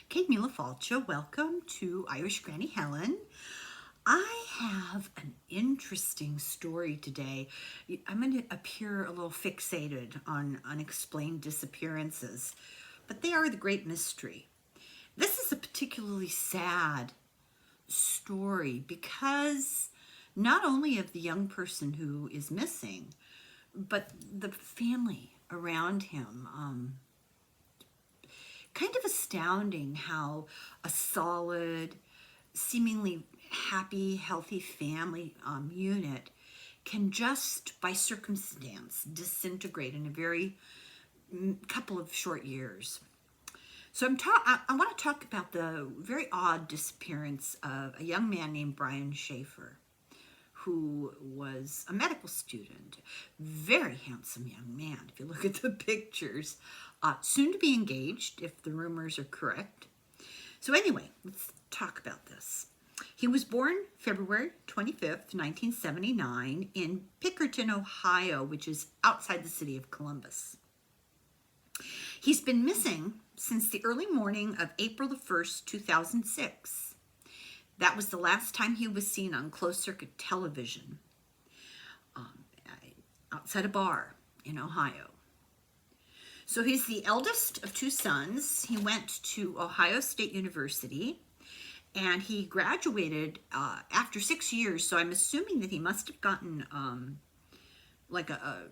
Kate Mila Falcha. Welcome to Irish Granny Helen. I have an interesting story today. I'm going to appear a little fixated on unexplained disappearances, but they are the great mystery. This is a particularly sad story because not only of the young person who is missing, but the family around him. Kind of astounding how a solid, seemingly happy, healthy family unit can just by circumstance disintegrate in a very couple of short years. So I want to talk about the very odd disappearance of a young man named Brian Shaffer, who was a medical student, very handsome young man. If you look at the pictures, soon to be engaged, if the rumors are correct. So anyway, let's talk about this. He was born February 25th, 1979 in Pickerton, Ohio, which is outside the city of Columbus. He's been missing since the early morning of April the 1st, 2006. That was the last time he was seen on closed-circuit television outside a bar in Ohio. So he's the eldest of two sons. He went to Ohio State University, and he graduated after 6 years, so I'm assuming that he must have gotten like a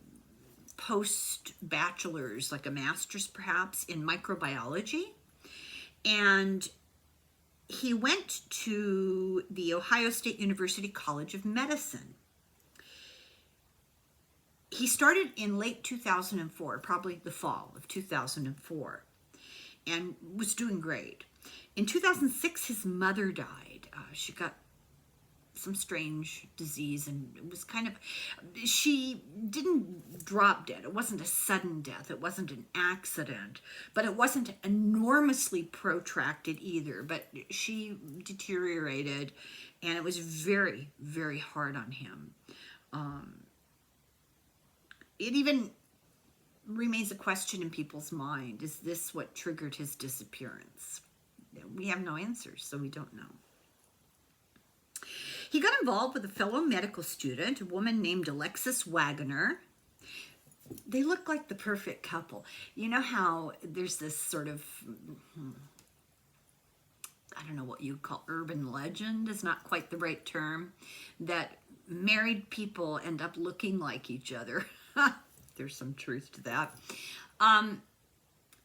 post-bachelor's, like a master's perhaps, in microbiology. And he went to the Ohio State University College of Medicine. He started in late 2004, probably the fall of 2004, and was doing great. In 2006, his mother died. She got some strange disease, and it was she didn't drop dead. It wasn't a sudden death. It wasn't an accident, but it wasn't enormously protracted either. But she deteriorated, and it was very, very hard on him. It even remains a question in people's mind. Is this what triggered his disappearance? We have no answers, so we don't know. He got involved with a fellow medical student, a woman named Alexis Wagoner. They look like the perfect couple. You know how there's this sort of, I don't know what you'd call urban legend, is not quite the right term, that married people end up looking like each other. There's some truth to that.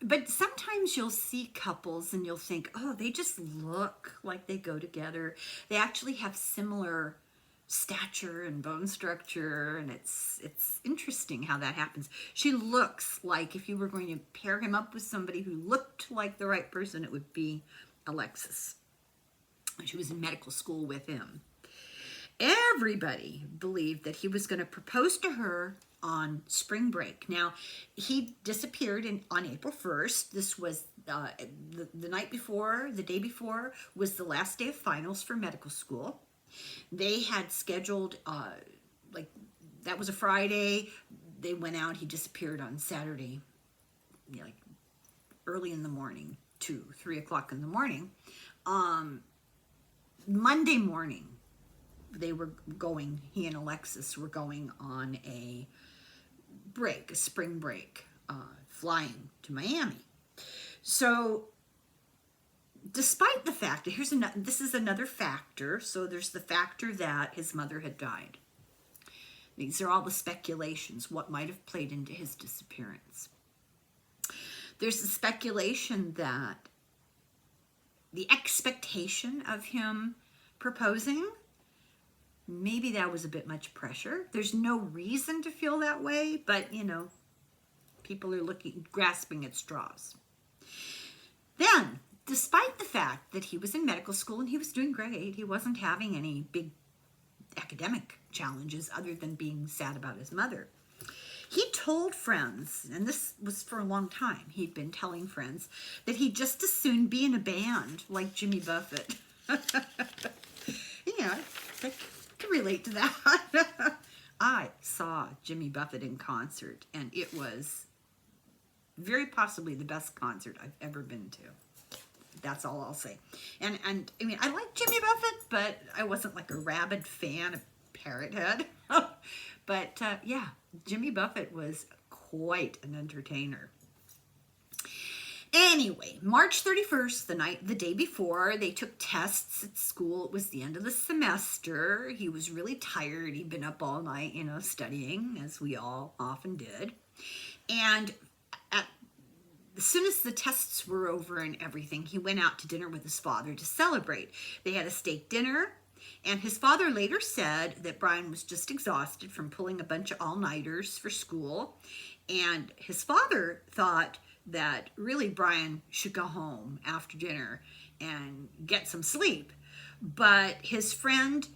But sometimes you'll see couples and you'll think, oh, they just look like they go together. They actually have similar stature and bone structure, and it's interesting how that happens. She looks like, if you were going to pair him up with somebody who looked like the right person, it would be Alexis. She was in medical school with him. Everybody believed that he was going to propose to her on spring break. Now, he disappeared on April 1st. This was the night before, the day before, was the last day of finals for medical school. They had scheduled, that was a Friday. They went out. He disappeared on Saturday, like early in the morning, 2, 3 o'clock in the morning. Monday morning, he and Alexis were going on a spring break, flying to Miami. So despite the fact that this is another factor, so there's the factor that his mother had died. These are all the speculations, what might have played into his disappearance. There's the speculation that the expectation of him proposing, maybe that was a bit much pressure. There's no reason to feel that way, but people are grasping at straws. Then, despite the fact that he was in medical school and he was doing great, he wasn't having any big academic challenges other than being sad about his mother. He told friends, and this was for a long time, he'd been telling friends that he'd just as soon be in a band like Jimmy Buffett. I can relate to that. I saw Jimmy Buffett in concert, and it was very possibly the best concert I've ever been to. That's all I'll say. And I mean, I like Jimmy Buffett, but I wasn't like a rabid fan of Parrot Head. But yeah, Jimmy Buffett was quite an entertainer. Anyway, March 31st, the day before, they took tests at school. It was the end of the semester. He was really tired. He'd been up all night, studying, as we all often did. And as soon as the tests were over and everything, he went out to dinner with his father to celebrate. They had a steak dinner, and his father later said that Brian was just exhausted from pulling a bunch of all-nighters for school. And his father thought that really Brian should go home after dinner and get some sleep. But his friend,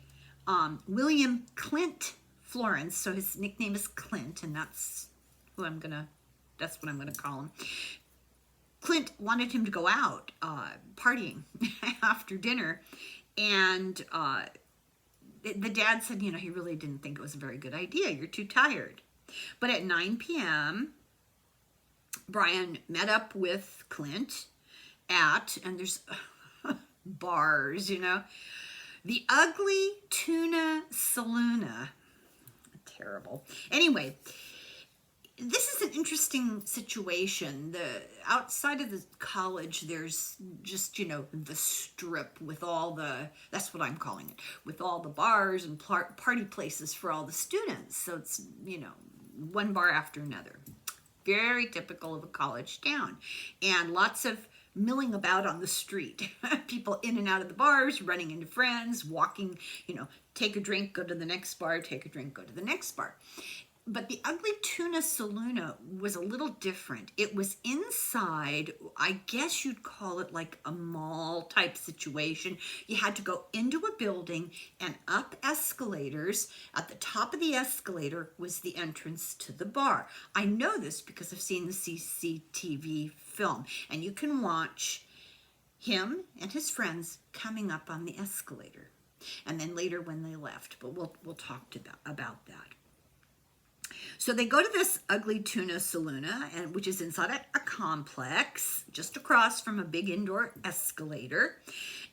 William Clint Florence, so his nickname is Clint, and that's what I'm gonna call him. Clint wanted him to go out partying after dinner, and the dad said, he really didn't think it was a very good idea. You're too tired. But at 9 p.m., Brian met up with Clint and there's bars, the Ugly Tuna Saloon. Terrible. Anyway, this is an interesting situation. Outside of the college, there's just, the strip with all that's what I'm calling it, with all the bars and party places for all the students. So it's, one bar after another. Very typical of a college town. And lots of milling about on the street. People in and out of the bars, running into friends, walking, take a drink, go to the next bar, take a drink, go to the next bar. But the Ugly Tuna Saloon was a little different. It was inside, I guess you'd call it like a mall type situation. You had to go into a building and up escalators. At the top of the escalator was the entrance to the bar. I know this because I've seen the CCTV film, and you can watch him and his friends coming up on the escalator. And then later when they left, but we'll talk about that. So they go to this Ugly Tuna Saloon, which is inside a complex, just across from a big indoor escalator.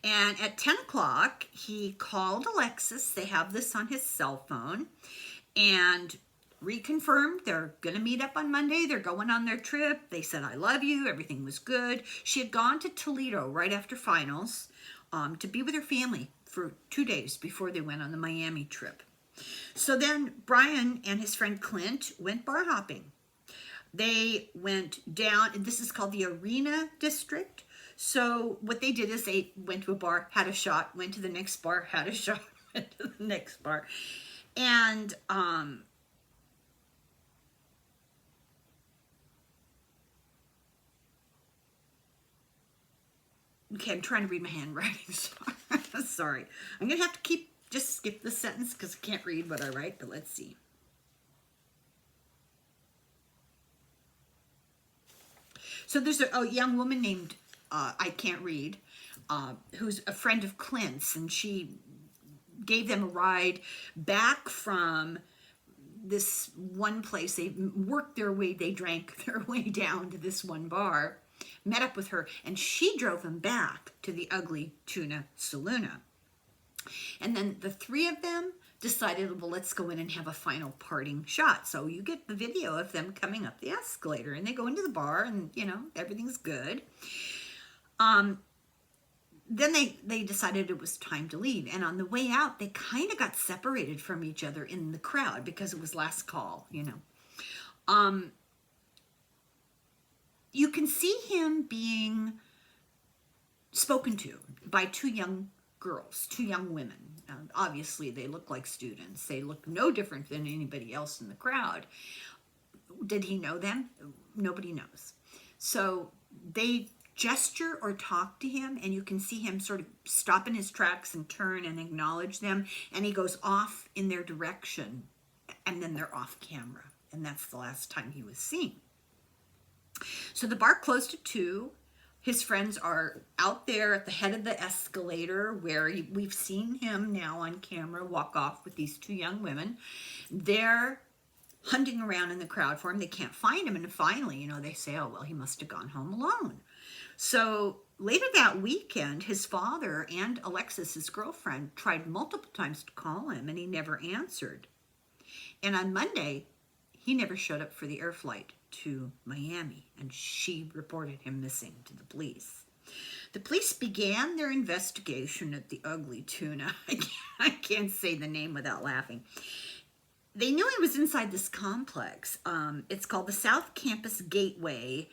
And at 10 o'clock, he called Alexis. They have this on his cell phone. And reconfirmed they're going to meet up on Monday. They're going on their trip. They said, I love you. Everything was good. She had gone to Toledo right after finals to be with her family for 2 days before they went on the Miami trip. So then Brian and his friend Clint went bar hopping. They went down, and this is called the Arena District. So what they did is they went to a bar, had a shot, went to the next bar, had a shot, went to the next bar. And okay, I'm trying to read my handwriting. Sorry. I'm going to have to just skip the sentence because I can't read what I write, but let's see. So there's a young woman named, I can't read, who's a friend of Clint's, and she gave them a ride back from this one place. They worked their way, they drank their way down to this one bar, met up with her, and she drove them back to the Ugly Tuna Saloon. And then the three of them decided, well, let's go in and have a final parting shot. So you get the video of them coming up the escalator, and they go into the bar, and, everything's good. Then they decided it was time to leave. And on the way out, they kind of got separated from each other in the crowd because it was last call, You can see him being spoken to by two young girls, two young women. Obviously, they look like students. They look no different than anybody else in the crowd. Did he know them? Nobody knows. So they gesture or talk to him, and you can see him sort of stop in his tracks and turn and acknowledge them, and he goes off in their direction, and then they're off camera, and that's the last time he was seen. So the bar closed at 2. His friends are out there at the head of the escalator where we've seen him now on camera walk off with these two young women. They're hunting around in the crowd for him. They can't find him. And finally, they say, oh, well, he must have gone home alone. So later that weekend, his father and Alexis, his girlfriend, tried multiple times to call him, and he never answered. And on Monday, he never showed up for the air flight to Miami, and she reported him missing to the police. The police began their investigation at the Ugly Tuna. I can't say the name without laughing. They knew he was inside this complex. It's called the South Campus Gateway.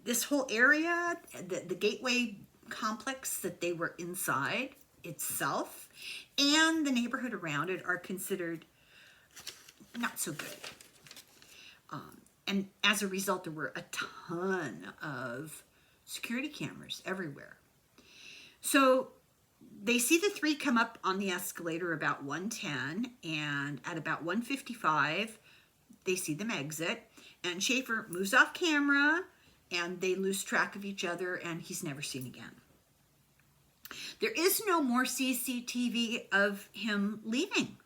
This whole area, the Gateway complex that they were inside itself, and the neighborhood around it are considered not so good. And as a result, there were a ton of security cameras everywhere. So they see the three come up on the escalator about 1:10, and at about 1:55, they see them exit, and Shaffer moves off camera, and they lose track of each other, and he's never seen again. There is no more CCTV of him leaving.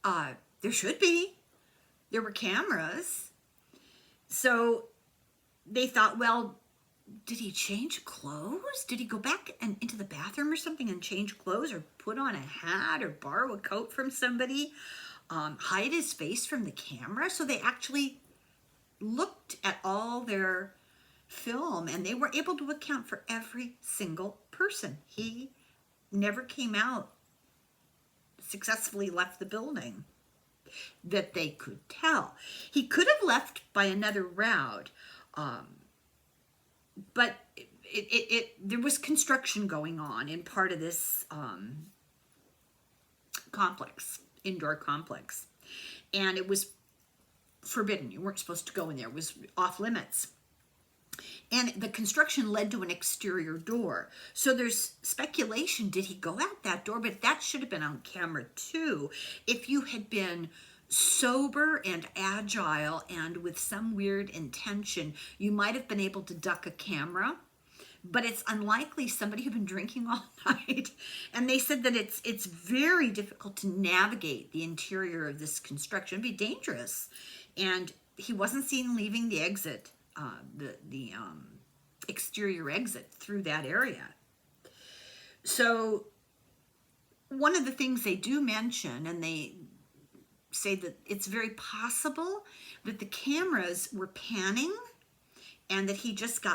There should be. There were cameras. So they thought, well, did he change clothes? Did he go back and into the bathroom or something and change clothes, or put on a hat, or borrow a coat from somebody, hide his face from the camera? So they actually looked at all their film, and they were able to account for every single person. He never came out, successfully left the building that they could tell. He could have left by another route, but there was construction going on in part of this complex, indoor complex, and it was forbidden. You weren't supposed to go in there. It was off limits. And the construction led to an exterior door. So there's speculation, did he go out that door? But that should have been on camera too. If you had been sober and agile and with some weird intention, you might have been able to duck a camera. But it's unlikely. Somebody who'd been drinking all night. And they said that it's very difficult to navigate the interior of this construction. It'd be dangerous. And he wasn't seen leaving the exit, the exterior exit through that area. So one of the things they do mention, and they say that it's very possible that the cameras were panning, and that he just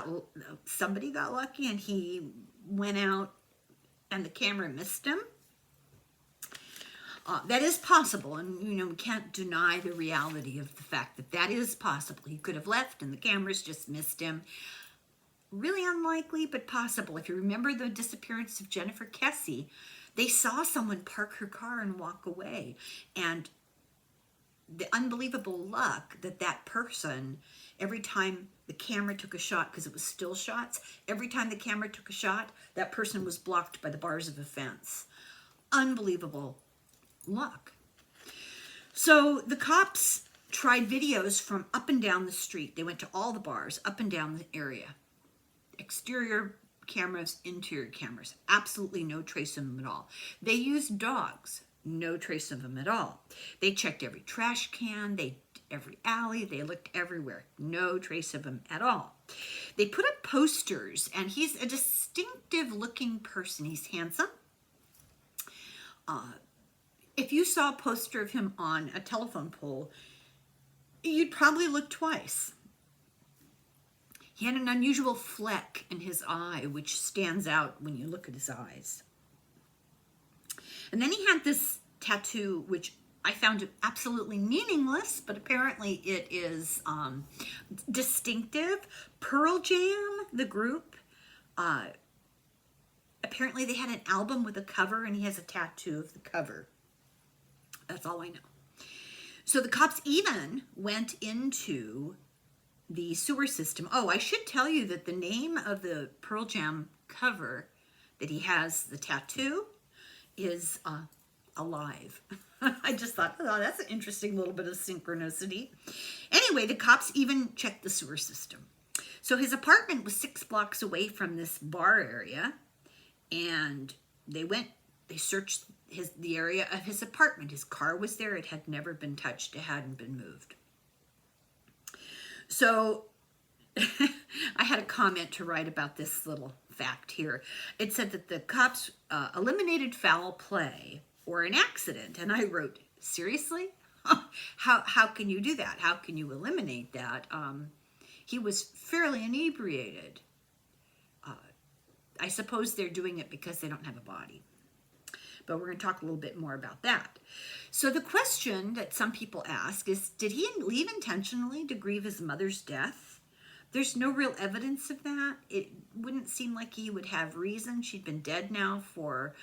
somebody got lucky and he went out and the camera missed him. That is possible, and we can't deny the reality of the fact that that is possible. He could have left and the cameras just missed him. Really unlikely, but possible. If you remember the disappearance of Jennifer Kesse, they saw someone park her car and walk away, and the unbelievable luck that person, every time the camera took a shot, because it was still shots, every time the camera took a shot, that person was blocked by the bars of a fence. Unbelievable luck. So the cops tried videos from up and down the street. They went to all the bars up and down the area. Exterior cameras, interior cameras. Absolutely no trace of them at all. They used dogs. No trace of them at all. They checked every trash can, every alley, they looked everywhere. No trace of him at all. They put up posters, and he's a distinctive looking person. He's handsome. If you saw a poster of him on a telephone pole, you'd probably look twice. He had an unusual fleck in his eye, which stands out when you look at his eyes. And then he had this tattoo, which I found absolutely meaningless, but apparently it is distinctive. Pearl Jam, the group, apparently they had an album with a cover, and he has a tattoo of the cover. That's all I know. So the cops even went into the sewer system. Oh, I should tell you that the name of the Pearl Jam cover that he has, the tattoo, is Alive. I just thought, oh, that's an interesting little bit of synchronicity. Anyway, the cops even checked the sewer system. So his apartment was 6 blocks away from this bar area, and they searched the area of his apartment. His car was there. It had never been touched. It hadn't been moved. So I had a comment to write about this little fact here. It said that the cops eliminated foul play or an accident, and I wrote, seriously? How can you do that? How can you eliminate that? He was fairly inebriated. I suppose they're doing it because they don't have a body. But we're going to talk a little bit more about that. So the question that some people ask is, did he leave intentionally to grieve his mother's death? There's no real evidence of that. It wouldn't seem like he would have reason. She'd been dead now for,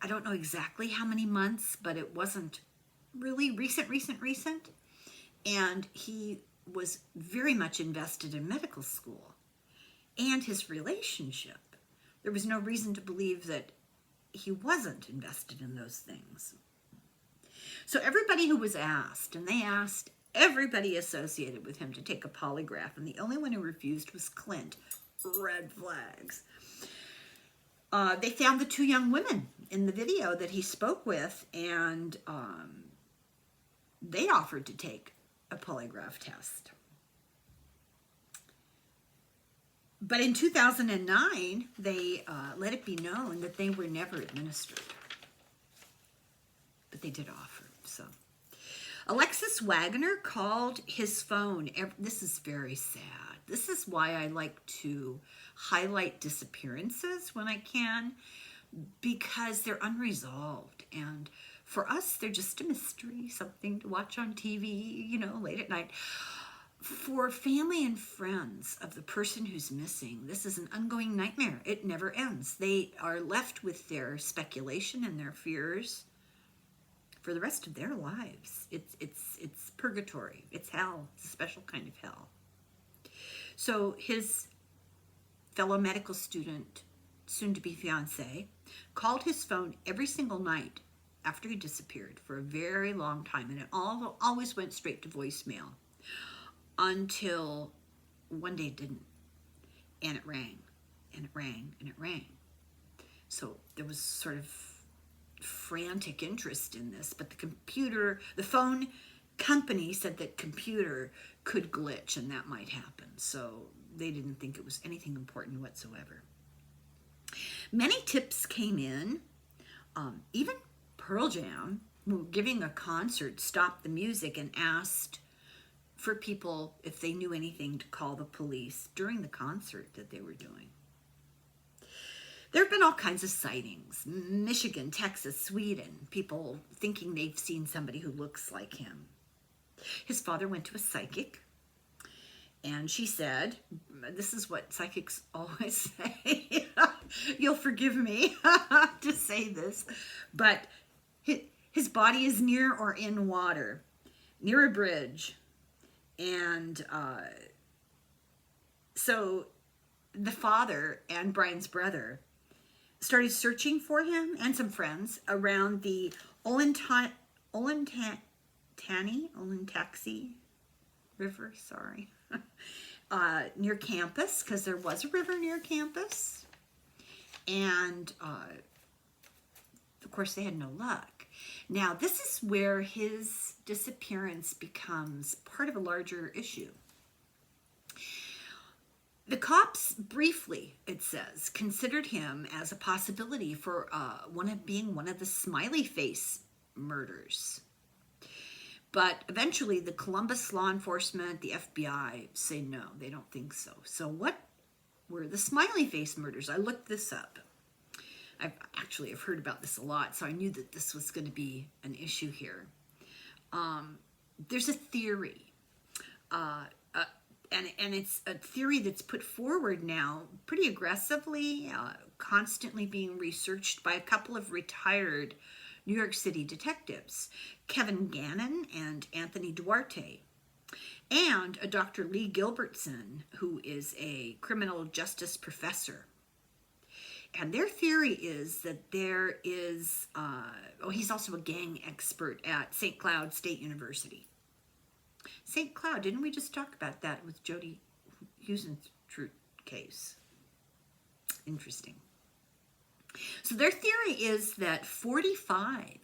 I don't know exactly how many months, but it wasn't really recent. And he was very much invested in medical school and his relationship. There was no reason to believe that he wasn't invested in those things. So everybody who was asked, and they asked everybody associated with him to take a polygraph, and the only one who refused was Clint. Red flags. They found the two young women in the video that he spoke with, and they offered to take a polygraph test. But in 2009, they let it be known that they were never administered. But they did offer, so. Alexis Wagner called his phone. This is very sad. This is why I like to highlight disappearances when I can, because they're unresolved. And for us, they're just a mystery, something to watch on TV, late at night. For family and friends of the person who's missing, this is an ongoing nightmare. It never ends. They are left with their speculation and their fears for the rest of their lives. It's purgatory. It's hell. It's a special kind of hell. So his fellow medical student, soon-to-be fiancé, called his phone every single night after he disappeared for a very long time, and it always went straight to voicemail. Until one day it didn't, and it rang, and it rang, and it rang. So there was sort of frantic interest in this, but the phone company said that computer could glitch and that might happen. So they didn't think it was anything important whatsoever. Many tips came in, even Pearl Jam, giving a concert, stopped the music and asked for people, if they knew anything, to call the police during the concert that they were doing. There have been all kinds of sightings. Michigan, Texas, Sweden, people thinking they've seen somebody who looks like him. His father went to a psychic, and she said, this is what psychics always say. You'll forgive me to say this, but his body is near or in water, near a bridge. And so the father and Brian's brother started searching for him and some friends around the Olentangy River, near campus, because there was a river near campus. And of course, they had no luck. Now, this is where his disappearance becomes part of a larger issue. The briefly, it says, considered him as a possibility for being one of the smiley face murders. But eventually, the Columbus law enforcement, the FBI, say no, they don't think so. So what were the smiley face murders? I looked this up. I've heard about this a lot, so I knew that this was going to be an issue here. There's a theory, and it's a theory that's put forward now pretty aggressively, constantly being researched by a couple of retired New York City detectives, Kevin Gannon and Anthony Duarte, and a Dr. Lee Gilbertson, who is a criminal justice professor. And their theory is that there is, he's also a gang expert at St. Cloud State University. St. Cloud, didn't we just talk about that with Jody Husen's case? Interesting. So their theory is that 45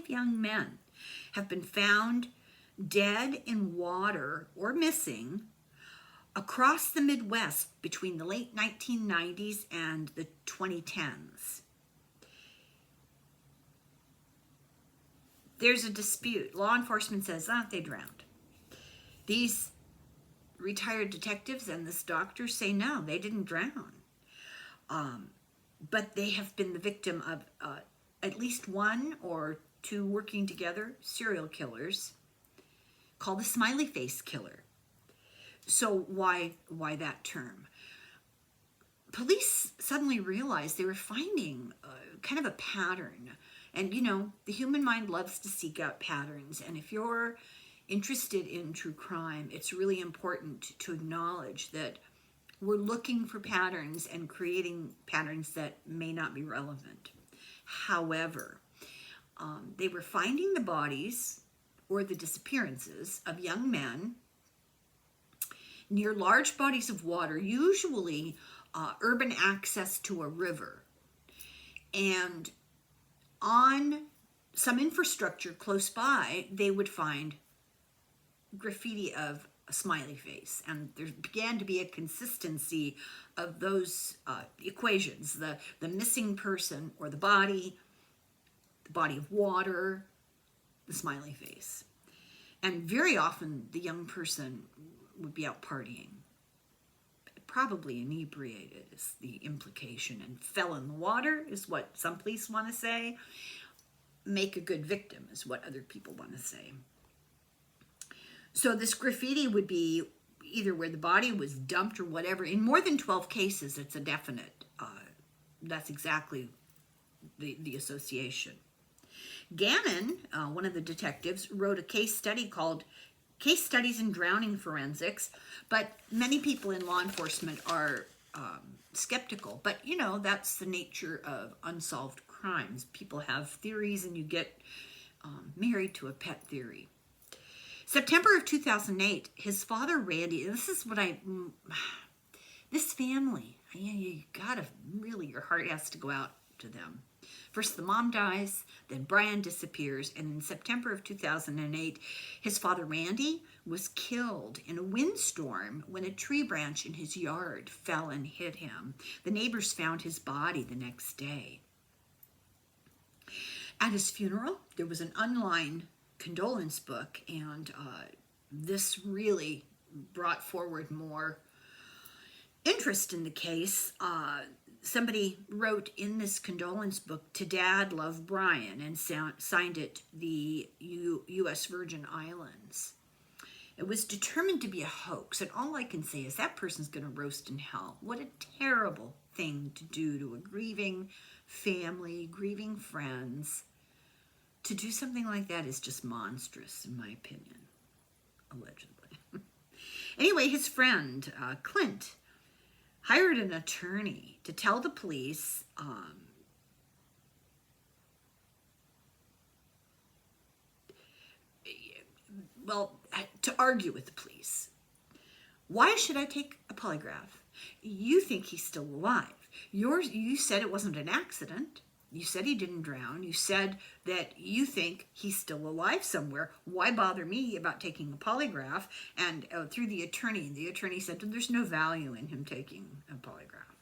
young men have been found dead in water or missing across the Midwest between the late 1990s and the 2010s. There's a dispute. Law enforcement says, they drowned. These retired detectives and this doctor say, no, they didn't drown. But they have been the victim of at least one or two working together serial killers called the smiley face killer. So why that term? Police suddenly realized they were finding kind of a pattern. And, the human mind loves to seek out patterns. And if you're interested in true crime, it's really important to acknowledge that we're looking for patterns and creating patterns that may not be relevant. However, they were finding the bodies or the disappearances of young men near large bodies of water, usually urban access to a river. And on some infrastructure close by, they would find graffiti of a smiley face. And there began to be a consistency of those equations, the missing person or the body of water, the smiley face. And very often the young person would be out partying, probably inebriated is the implication, and fell in the water is what some police want to say. Make a good victim is what other people want to say. So this graffiti would be either where the body was dumped or whatever. In more than 12 cases, it's a definite. That's exactly the association. Gannon, one of the detectives, wrote a case study called Case Studies in Drowning Forensics, but many people in law enforcement are skeptical. But, that's the nature of unsolved crimes. People have theories and you get married to a pet theory. September of 2008, his father, Randy, this family, you gotta really, your heart has to go out to them. First the mom dies, then Brian disappears, and in September of 2008, his father Randy was killed in a windstorm when a tree branch in his yard fell and hit him. The neighbors found his body the next day. At his funeral, there was an online condolence book, and this really brought forward more interest in the case. Somebody wrote in this condolence book, "To Dad, love Brian," and signed it the U.S. Virgin Islands. It was determined to be a hoax, and all I can say is that person's going to roast in hell. What a terrible thing to do to a grieving family, grieving friends. To do something like that is just monstrous, in my opinion, allegedly. Anyway, his friend, Clint, hired an attorney to tell the police to argue with the police. Why should I take a polygraph? You think he's still alive. You said it wasn't an accident. You said he didn't drown. You said that you think he's still alive somewhere. Why bother me about taking a polygraph? And through the attorney said there's no value in him taking a polygraph.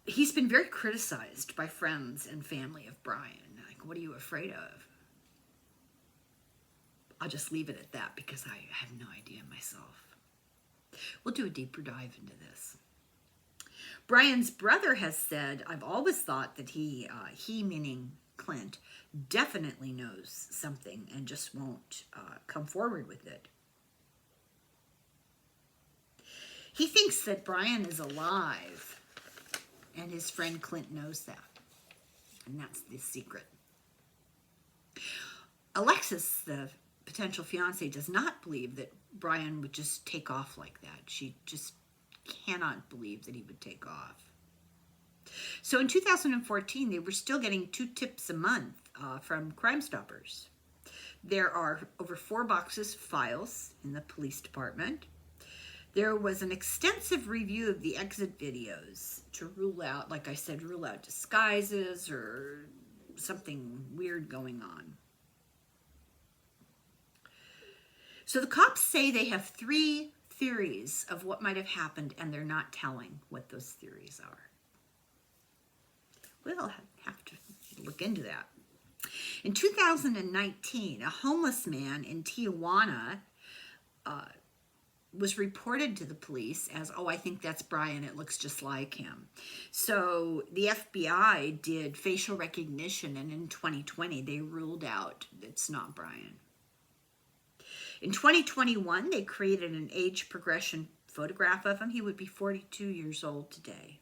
He's been very criticized by friends and family of Brian. Like, what are you afraid of? I'll just leave it at that because I have no idea myself. We'll do a deeper dive into this. Brian's brother has said, "I've always thought that he meaning Clint, definitely knows something and just won't come forward with it." He thinks that Brian is alive, and his friend Clint knows that. And that's the secret. Alexis, the potential fiance, does not believe that Brian would just take off like that. She just cannot believe that he would take off. So in 2014, they were still getting 2 tips a month from Crime Stoppers. There are over 4 boxes of files in the police department. There was an extensive review of the exit videos to rule out, like I said, rule out disguises or something weird going on. So the cops say they have 3 theories of what might have happened, and they're not telling what those theories are. We'll have to look into that. In 2019, a homeless man in Tijuana was reported to the police as, oh, I think that's Brian. It looks just like him. So the FBI did facial recognition, and in 2020, they ruled out it's not Brian. In 2021, they created an age progression photograph of him. He would be 42 years old today.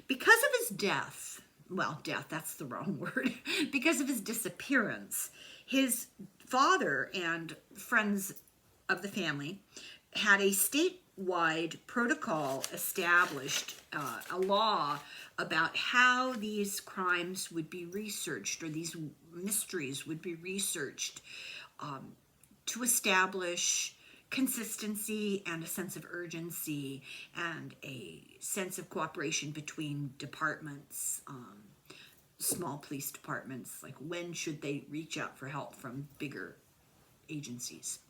Because of his death, well, death, that's the wrong word, because of his disappearance, his father and friends of the family had a statewide protocol established, a law about how these crimes would be researched, or these mysteries would be researched, to establish consistency and a sense of urgency and a sense of cooperation between departments, small police departments, like when should they reach out for help from bigger agencies.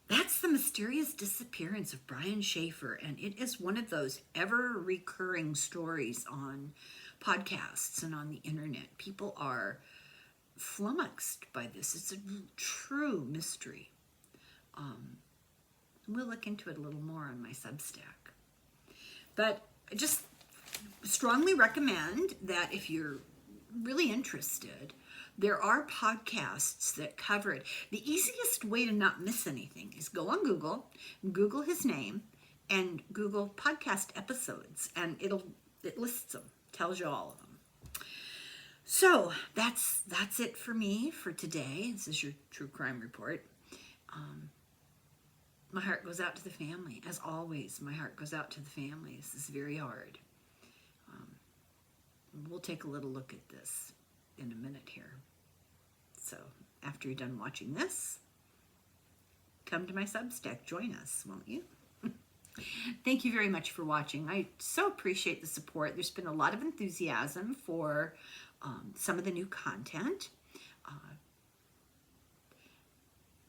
That's the mysterious disappearance of Brian Shaffer, and it is one of those ever-recurring stories on podcasts and on the internet. People are flummoxed by this. It's a true mystery. We'll look into it a little more on my Substack. But I just strongly recommend that if you're really interested, there are podcasts that cover it. The easiest way to not miss anything is go on Google, Google his name, and Google podcast episodes, and it lists them, tells you all of them. So that's it for me for today. This is your True Crime Report. My heart goes out to the family. As always, my heart goes out to the family. This is very hard. We'll take a little look at this in a minute here. So after you're done watching this, come to my Substack. Join us, won't you? Thank you very much for watching. I so appreciate the support. There's been a lot of enthusiasm for some of the new content.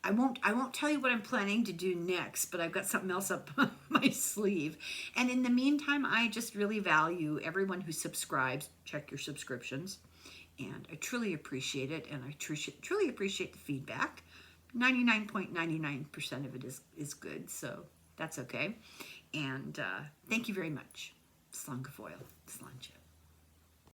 I won't tell you what I'm planning to do next, but I've got something else up my sleeve. And in the meantime, I just really value everyone who subscribes. Check your subscriptions. And I truly appreciate it, and I truly appreciate the feedback. 99.99% of it is good, so that's okay. And thank you very much. Slán go fóill. Slán.